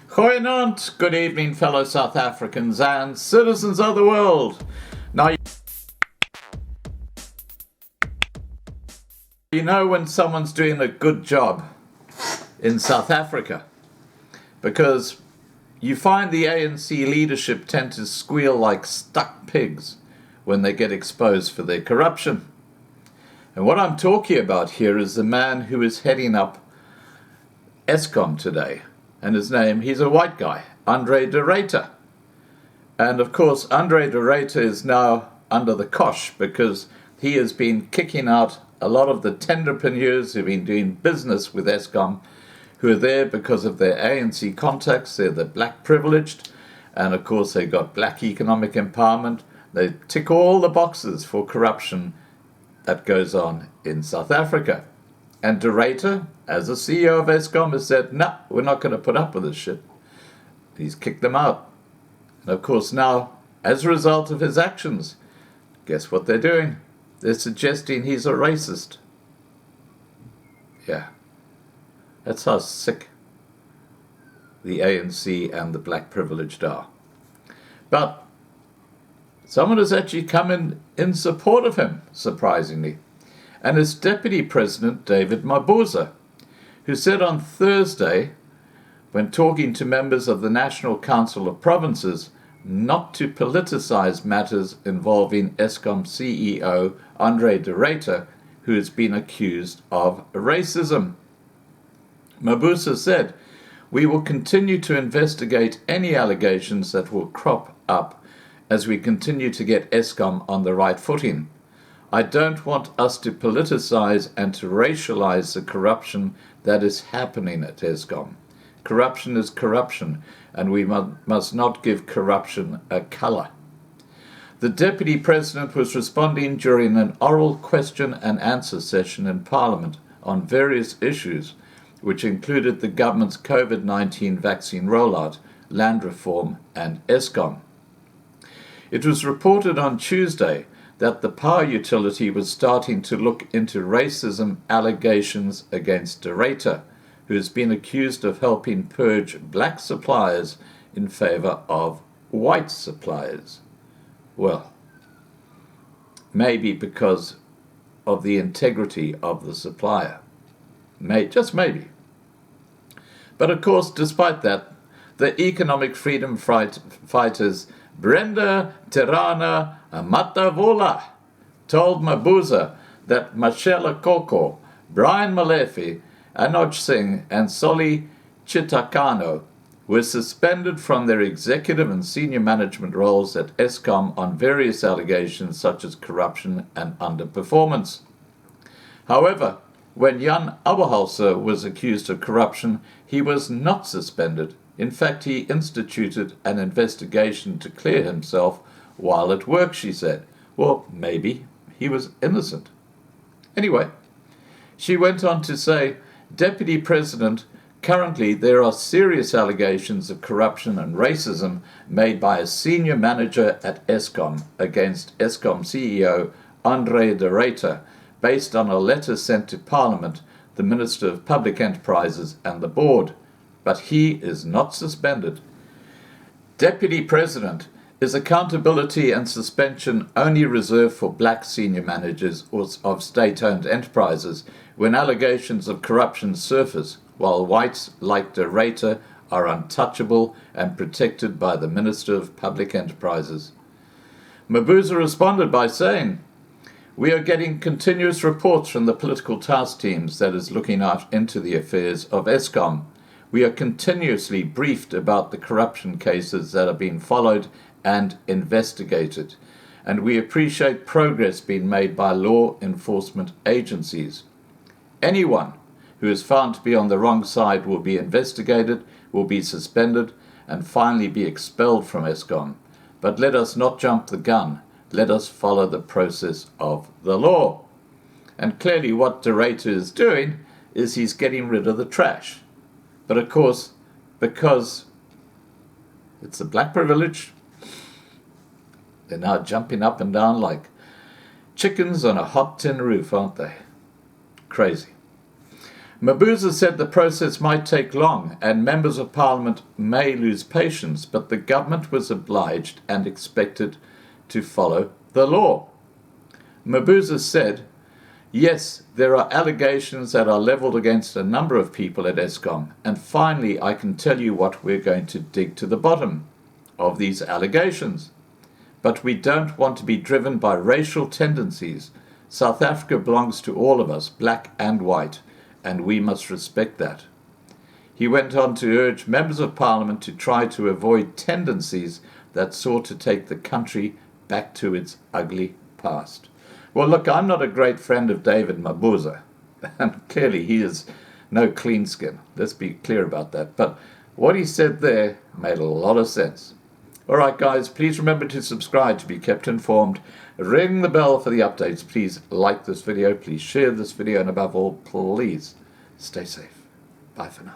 Goeienaand, good evening, fellow South Africans and citizens of the world. Now, you know when someone's doing a good job in South Africa, because you find the ANC leadership tend to squeal like stuck pigs when they get exposed for their corruption. And what I'm talking about here is the man who is heading up Eskom today. And his name, he's a white guy, André de Ruyter. And of course, André de Ruyter is now under the cosh because he has been kicking out a lot of the tenderpreneurs who've been doing business with Eskom, who are there because of their ANC contacts. They're the black privileged, and of course they've got black economic empowerment. They tick all the boxes for corruption that goes on in South Africa. And de Ruyter, as the CEO of Eskom, has said, no, we're not going to put up with this shit. He's kicked them out. And of course now, as a result of his actions, guess what they're doing? They're suggesting he's a racist. Yeah. That's how sick the ANC and the black privileged are. But someone has actually come in support of him, surprisingly. And it's Deputy President David Mabuza, who said on Thursday, when talking to members of the National Council of Provinces, not to politicize matters involving Eskom CEO André de Ruyter, who has been accused of racism. Mabuza said, "We will continue to investigate any allegations that will crop up as we continue to get Eskom on the right footing. I don't want us to politicize and to racialize the corruption that is happening at Eskom. Corruption is corruption, and we must not give corruption a color." The Deputy President was responding during an oral question and answer session in Parliament on various issues, which included the government's COVID-19 vaccine rollout, land reform, and Eskom. It was reported on Tuesday that the power utility was starting to look into racism allegations against de Ruyter, who has been accused of helping purge black suppliers in favor of white suppliers. Well, maybe because of the integrity of the supplier. Just maybe. But of course, despite that, the economic freedom fighters Brenda Tirana Matavola told Mabuza that Mashela Koko, Brian Molefe, Anoj Singh and Soli Chitakano were suspended from their executive and senior management roles at Eskom on various allegations such as corruption and underperformance. However, when Jan Aberhalser was accused of corruption, he was not suspended. In fact, he instituted an investigation to clear himself while at work, she said. Well, maybe he was innocent. Anyway, she went on to say, Deputy President, currently there are serious allegations of corruption and racism made by a senior manager at Eskom against Eskom CEO André de Ruyter, based on a letter sent to Parliament, the Minister of Public Enterprises and the board. But he is not suspended. Deputy President, is accountability and suspension only reserved for black senior managers of state-owned enterprises when allegations of corruption surface, while whites like de Ruyter are untouchable and protected by the Minister of Public Enterprises? Mabuza responded by saying, "We are getting continuous reports from the political task teams that is looking out into the affairs of Eskom. We are continuously briefed about the corruption cases that are being followed and investigated, and we appreciate progress being made by law enforcement agencies. Anyone who is found to be on the wrong side will be investigated, will be suspended, and finally be expelled from Eskom. But let us not jump the gun. Let us follow the process of the law." And clearly what de Ruyter is doing is he's getting rid of the trash. But of course, because it's the black privilege, they're now jumping up and down like chickens on a hot tin roof, aren't they? Crazy. Mabuza said the process might take long and members of parliament may lose patience, but the government was obliged and expected to follow the law. Mabuza said, "Yes, there are allegations that are levelled against a number of people at Eskom, and finally I can tell you what we're going to dig to the bottom of these allegations. But we don't want to be driven by racial tendencies. South Africa belongs to all of us, black and white, and we must respect that." He went on to urge members of parliament to try to avoid tendencies that sought to take the country back to its ugly past. Well, look, I'm not a great friend of David Mabuza, and clearly he is no clean skin. Let's be clear about that. But what he said there made a lot of sense. All right, guys, please remember to subscribe to be kept informed. Ring the bell for the updates. Please like this video. Please share this video. And above all, please stay safe. Bye for now.